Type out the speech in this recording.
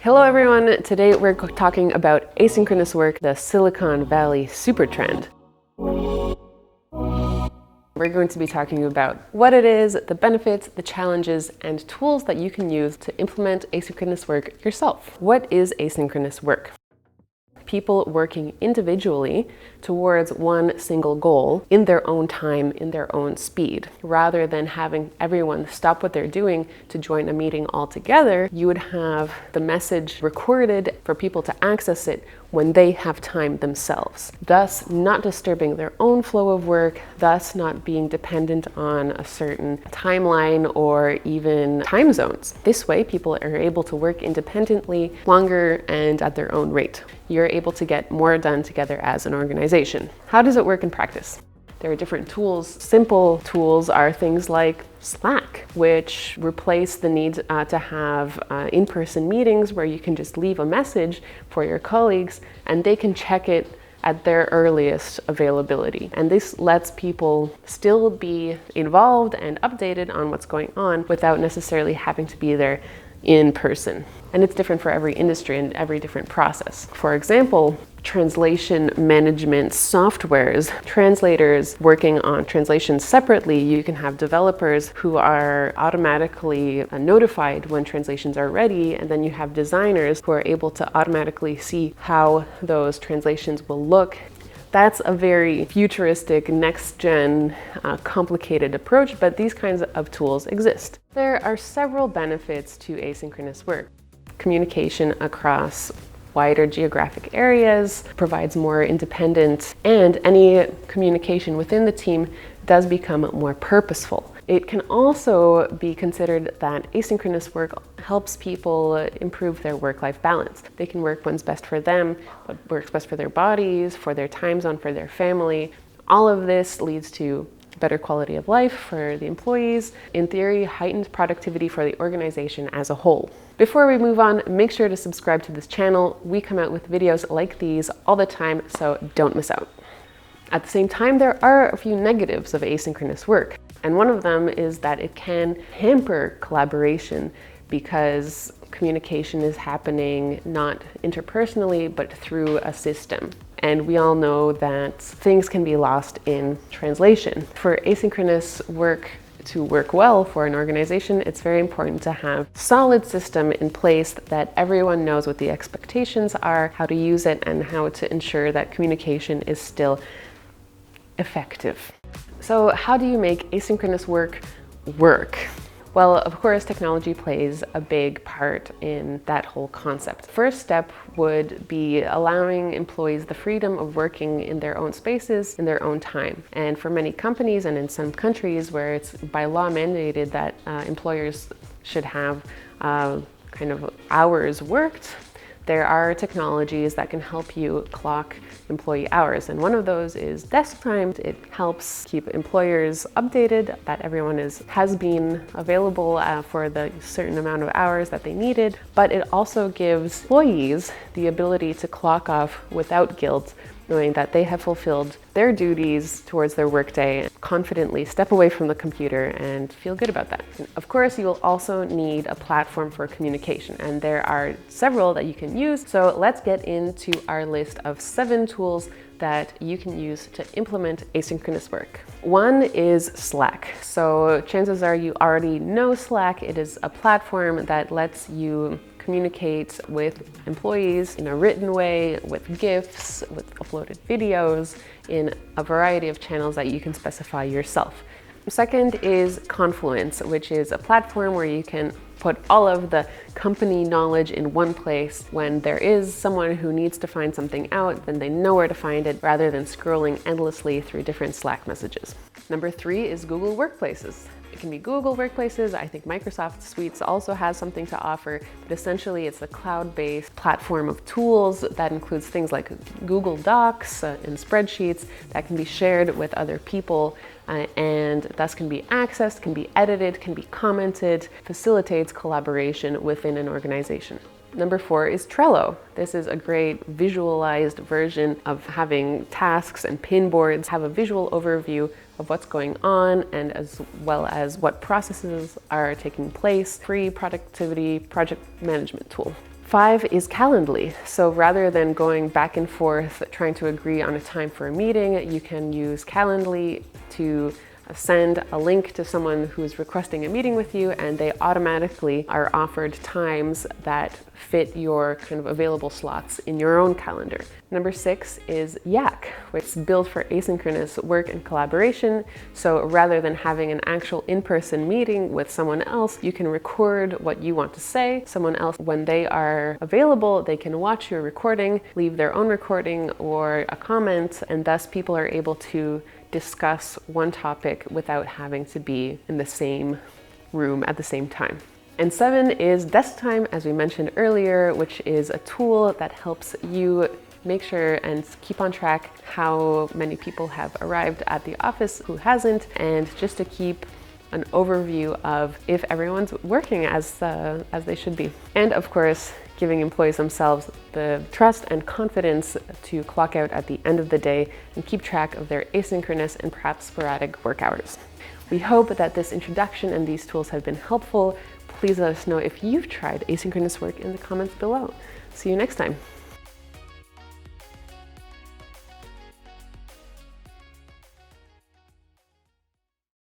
Hello everyone, today we're talking about asynchronous work, the Silicon Valley super trend. We're going to be talking about what it is, the benefits, the challenges, and tools that you can use to implement asynchronous work yourself. What is asynchronous work? People working individually towards one single goal in their own time, in their own speed. Rather than having everyone stop what they're doing to join a meeting all together, you would have the message recorded for people to access it when they have time themselves, thus not disturbing their own flow of work, thus not being dependent on a certain timeline or even time zones. This way, people are able to work independently, longer, and at their own rate. You're able to get more done together as an organization. How does it work in practice? There are different tools. Simple tools are things like Slack, which replace the need to have in-person meetings where you can just leave a message for your colleagues and they can check it at their earliest availability. And this lets people still be involved and updated on what's going on without necessarily having to be there in person. And it's different for every industry and every different process. For example, translation management softwares, translators working on translations separately, you can have developers who are automatically notified when translations are ready, and then you have designers who are able to automatically see how those translations will look. That's a very futuristic, next-gen, complicated approach, but these kinds of tools exist. There are several benefits to asynchronous work. Communication across wider geographic areas provides more independence, and any communication within the team does become more purposeful. It can also be considered that asynchronous work helps people improve their work-life balance. They can work what's best for them, what works best for their bodies, for their time zone, for their family. All of this leads to better quality of life for the employees, in theory, heightened productivity for the organization as a whole. Before we move on, make sure to subscribe to this channel. We come out with videos like these all the time, so don't miss out. At the same time, there are a few negatives of asynchronous work, and one of them is that it can hamper collaboration because communication is happening not interpersonally, but through a system. And we all know that things can be lost in translation. For asynchronous work to work well for an organization, it's very important to have a solid system in place that everyone knows what the expectations are, how to use it, and how to ensure that communication is still effective. So how do you make asynchronous work work? Well, of course, technology plays a big part in that whole concept. First step would be allowing employees the freedom of working in their own spaces, in their own time. And for many companies and in some countries where it's by law mandated that employers should have kind of hours worked, there are technologies that can help you clock employee hours. And one of those is Desktime. It helps keep employers updated that everyone has been available for the certain amount of hours that they needed. But it also gives employees the ability to clock off without guilt, knowing that they have fulfilled their duties towards their workday, confidently step away from the computer and feel good about that. And of course, you will also need a platform for communication, and there are several that you can use. So let's get into our list of 7 tools that you can use to implement asynchronous work. One is Slack. So chances are you already know Slack. It is a platform that lets you communicate with employees in a written way, with GIFs, with uploaded videos, in a variety of channels that you can specify yourself. Second is Confluence, which is a platform where you can put all of the company knowledge in one place. When there is someone who needs to find something out, then they know where to find it rather than scrolling endlessly through different Slack messages. Number 3 is Google Workplaces. It can be Google Workplaces. I think Microsoft Suites also has something to offer, but essentially it's a cloud-based platform of tools that includes things like Google Docs and spreadsheets that can be shared with other people and thus can be accessed, can be edited, can be commented, facilitates collaboration within an organization. Number 4 is Trello. This is a great visualized version of having tasks and pin boards, have a visual overview of what's going on and as well as what processes are taking place. Free productivity project management tool. 5 is Calendly. So rather than going back and forth trying to agree on a time for a meeting, you can use Calendly to send a link to someone who's requesting a meeting with you, and they automatically are offered times that fit your kind of available slots in your own calendar. Number 6 is Yak, which is built for asynchronous work and collaboration. So rather than having an actual in-person meeting with someone else, you can record what you want to say. Someone else, when they are available, they can watch your recording, leave their own recording or a comment, and thus people are able to discuss one topic without having to be in the same room at the same time. And 7 is Desktime, as we mentioned earlier, which is a tool that helps you make sure and keep on track how many people have arrived at the office, who hasn't, and just to keep an overview of if everyone's working as they should be. And of course, giving employees themselves the trust and confidence to clock out at the end of the day and keep track of their asynchronous and perhaps sporadic work hours. We hope that this introduction and these tools have been helpful. Please let us know if you've tried asynchronous work in the comments below. See you next time.